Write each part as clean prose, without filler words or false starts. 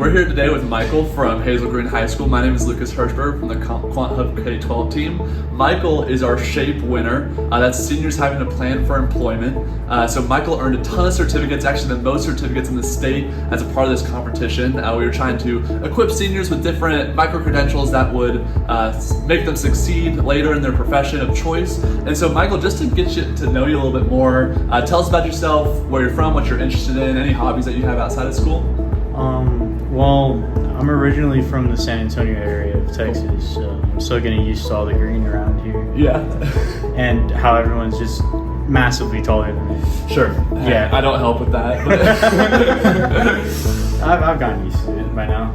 We're here today with Michael from Hazel Green High School. My name is Lucas Hirschberg from the Quant Hub K-12 team. Michael is our SHAPE winner. That's seniors having a plan for employment. So Michael earned a ton of certificates, actually the most certificates in the state as a part of this competition. We were trying to equip seniors with different micro-credentials that would make them succeed later in their profession of choice. And so Michael, just to get you to know you a little bit more, tell us about yourself, where you're from, what you're interested in, any hobbies that you have outside of school. Well, I'm originally from the San Antonio area of Texas, so I'm still getting used to all the green around here. Yeah. And how everyone's just massively taller than me. Sure. Yeah. I don't help with that. I've gotten used to it by now.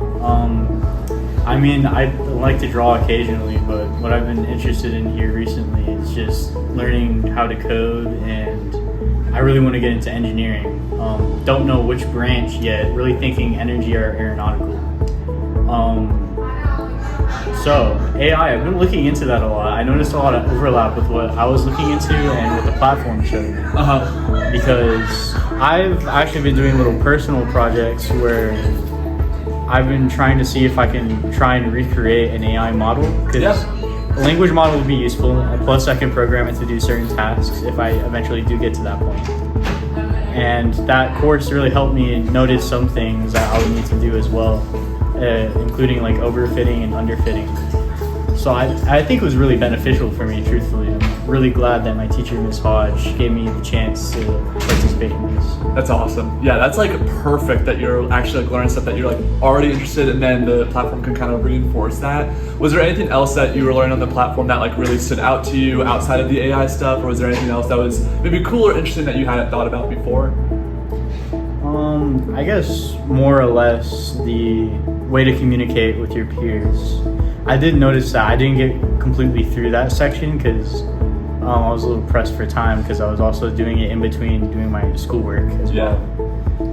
I mean, I like to draw occasionally, but what I've been interested in here recently is just learning how to code, and I really want to get into engineering. Don't know which branch yet, really thinking energy or aeronautical. So AI, I've been looking into that a lot. I noticed a lot of overlap with what I was looking into and what the platform showed me. Because I've actually been doing little personal projects where I've been trying to see if I can try and recreate an AI model. Because a language model would be useful, plus I can program it to do certain tasks if I eventually do get to that point. And that course really helped me notice some things that I would need to do as well, including like overfitting and underfitting. So I think it was really beneficial for me, truthfully. I'm really glad that my teacher, Ms. Hodge, gave me the chance to participate in this. That's awesome. Yeah, that's like perfect that you're actually like learning stuff that you're like already interested in, and then the platform can kind of reinforce that. Was there anything else that you were learning on the platform that like really stood out to you outside of the AI stuff, or was there anything else that was maybe cool or interesting that you hadn't thought about before? I guess more or less the way to communicate with your peers. I did notice that I didn't get completely through that section because I was a little pressed for time because I was also doing it in between doing my schoolwork as well.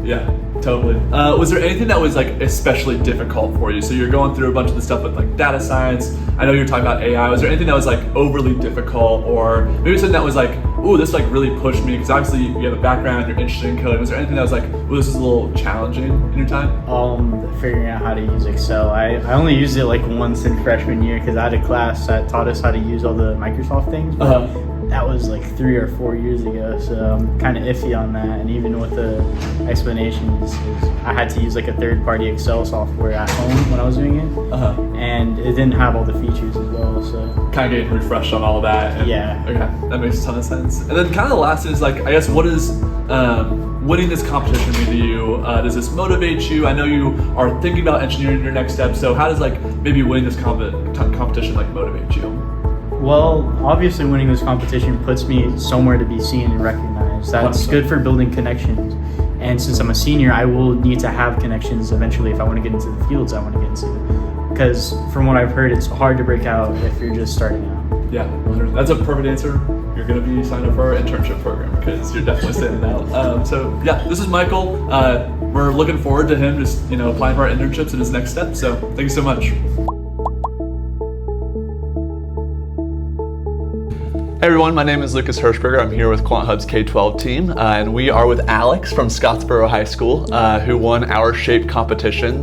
Yeah, totally. Was there anything that was like especially difficult for you? So you're going through a bunch of the stuff with like data science. I know you're talking about AI. Was there anything that was like overly difficult, or maybe something that was like, ooh, this like really pushed me? Because obviously you have a background, you're interested in coding. Was there anything that was like, ooh, this is a little challenging in your time? Figuring out how to use Excel. I only used it like once in freshman year because I had a class that taught us how to use all the Microsoft things. But that was like 3 or 4 years ago, so I'm kind of iffy on that. And even with the explanations, I had to use like a third-party Excel software at home when I was doing it, and it didn't have all the features as well. So kind of getting refreshed on all of that. And, yeah. Okay, that makes a ton of sense. And then kind of the last is like, I guess, what is winning this competition mean to you? Does this motivate you? I know you are thinking about engineering your next step. So how does like maybe winning this competition like motivate you? Well, obviously winning this competition puts me somewhere to be seen and recognized. That's good for building connections. And since I'm a senior, I will need to have connections eventually if I want to get into the fields I want to get into. Because from what I've heard, it's hard to break out if you're just starting out. Yeah, that's a perfect answer. You're going to be signed up for our internship program because you're definitely standing out. So yeah, this is Michael. We're looking forward to him just applying for our internships in his next step. So thank you so much. Hey everyone, my name is Lucas Hirschberger. I'm here with Quant Hub's K-12 team, and we are with Alex from Scottsboro High School, who won our SHAPE competition.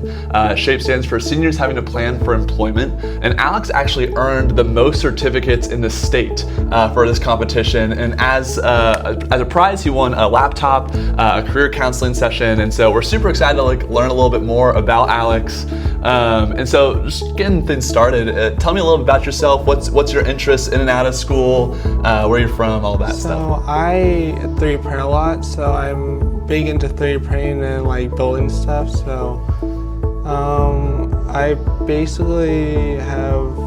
SHAPE stands for Seniors Having a Plan for Employment, and Alex actually earned the most certificates in the state for this competition. And as a prize, he won a laptop, a career counseling session, and so we're super excited to like learn a little bit more about Alex. And so just getting things started, tell me a little bit about yourself. What's your interest in and out of school? Where you're from, all that stuff. So I 3D print a lot, so I'm big into 3D printing and like building stuff. So I basically have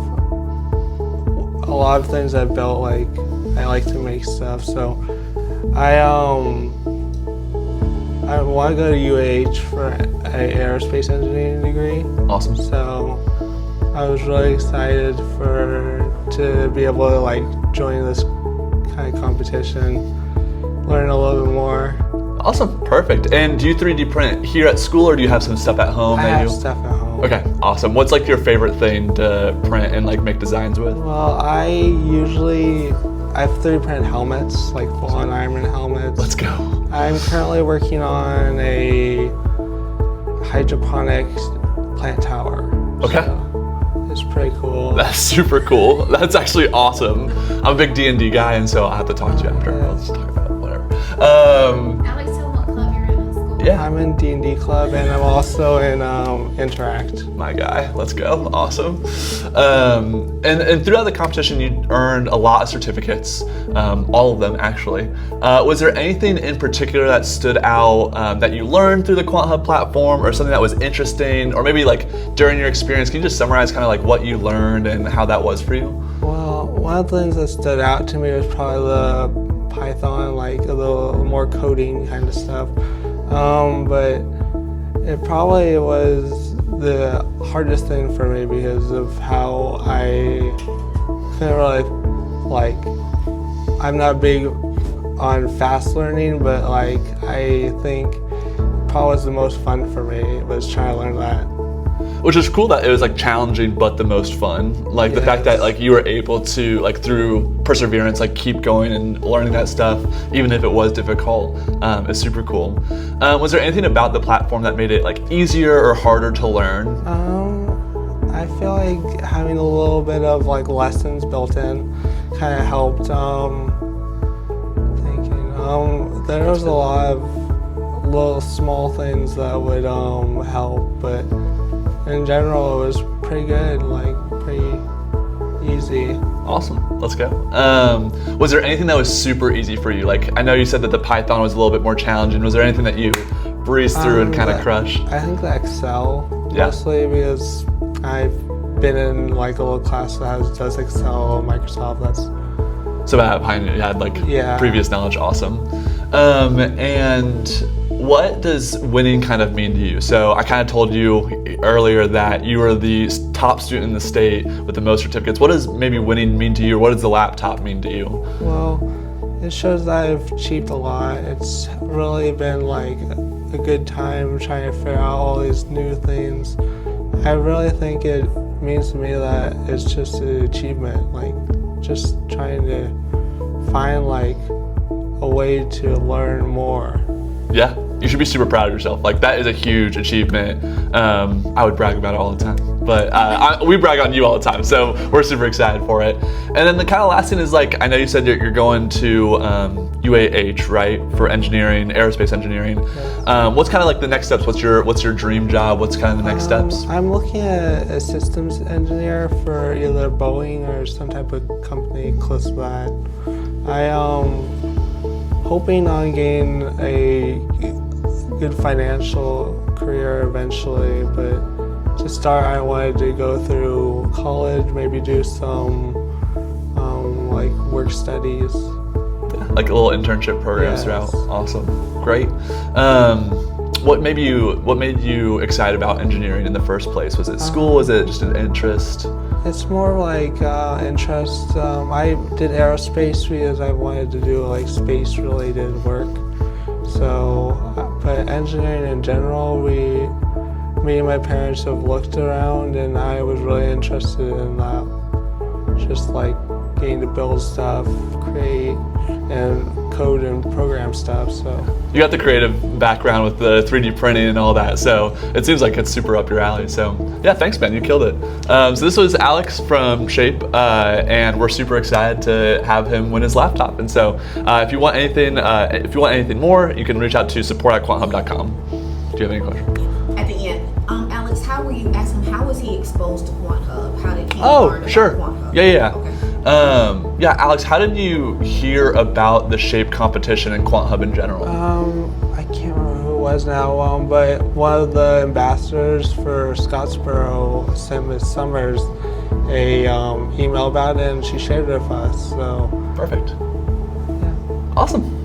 a lot of things I've built. Like I like to make stuff. So I want to go to UAH for an aerospace engineering degree. Awesome. So I was really excited to be able to like join this kind of competition, learn a little bit more. Awesome, perfect. And do you 3D print here at school, or do you have some stuff at home? I have stuff at home. Okay, awesome. What's like your favorite thing to print and like make designs with? Well, I've 3D printed helmets, like full-on Iron Man helmets. Let's go. I'm currently working on a hydroponic plant tower. Okay. So it's pretty cool. That's super cool. That's actually awesome. I'm a big D&D guy, and so I'll have to talk to you after. Let's talk about it, whatever. Alex, tell them what club you're in school. Yeah. I'm in D&D club, and I'm also in Interact. My guy, let's go. Awesome. And throughout the competition, you earned a lot of certificates, all of them actually. Was there anything in particular that stood out that you learned through the QuantHub platform, or something that was interesting, or maybe like during your experience? Can you just summarize kind of like what you learned and how that was for you? Well, one of the things that stood out to me was probably the Python, like a little more coding kind of stuff. But it probably was the hardest thing for me because of how I couldn't really, like, I'm not big on fast learning, but like I think probably was the most fun for me was trying to learn that. Which is cool that it was like challenging but the most fun. Like the fact that like you were able to, like, through perseverance, like keep going and learning that stuff even if it was difficult, is super cool. Was there anything about the platform that made it like easier or harder to learn? I feel like having a little bit of like lessons built in kind of helped. There was a lot of little small things that would help, but in general, it was pretty good, like pretty easy. Awesome, let's go. Was there anything that was super easy for you? Like, I know you said that the Python was a little bit more challenging. Was there anything that you breezed through and kind of crushed? I think the Excel, Yeah. mostly because I've been in like a little class that does Excel, Microsoft, So that you had like Yeah. previous knowledge, awesome. And what does winning kind of mean to you? So I kind of told you earlier that you were the top student in the state with the most certificates. What does maybe winning mean to you, or what does the laptop mean to you? Well, it shows that I've achieved a lot. It's really been like a good time trying to figure out all these new things. I really think it means to me that it's just an achievement, like just trying to find like a way to learn more. Yeah, you should be super proud of yourself. Like, that is a huge achievement. I would brag about it all the time, but we brag on you all the time, so we're super excited for it. And then the kind of last thing is, like, I know you said that you're going to UAH, right, for engineering, aerospace engineering. What's kind of like the next steps? What's your dream job? What's kind of the next steps? I'm looking at a systems engineer for either Boeing or some type of company close to that. I hoping on getting a good financial career eventually, but to start I wanted to go through college, maybe do some like work studies. Like little internship programs Yes. throughout. Awesome, great. What made you excited about engineering in the first place? Was it school? Was it just an interest? It's more like interest. I did aerospace because I wanted to do like space related work. So, but engineering in general, me and my parents have looked around and I was really interested in that. Just like getting to build stuff, create, and code and program stuff. So You got the creative background with the 3D printing and all that, so it seems like it's super up your alley. So yeah, thanks, man, you killed it. So this was Alex from Shape, and we're super excited to have him win his laptop. And so if you want anything more, you can reach out to support@quanthub.com. Do you have any questions? At the end, Alex, how were you? Ask him, how was he exposed to QuantHub? How did he Oh, learn sure. about QuantHub? Yeah. Okay. Yeah, Alex, how did you hear about the Shape competition and QuantHub in general? I can't remember who it was now, but one of the ambassadors for Scottsboro sent Ms. Summers a email about it, and she shared it with us. So Perfect. yeah. Awesome.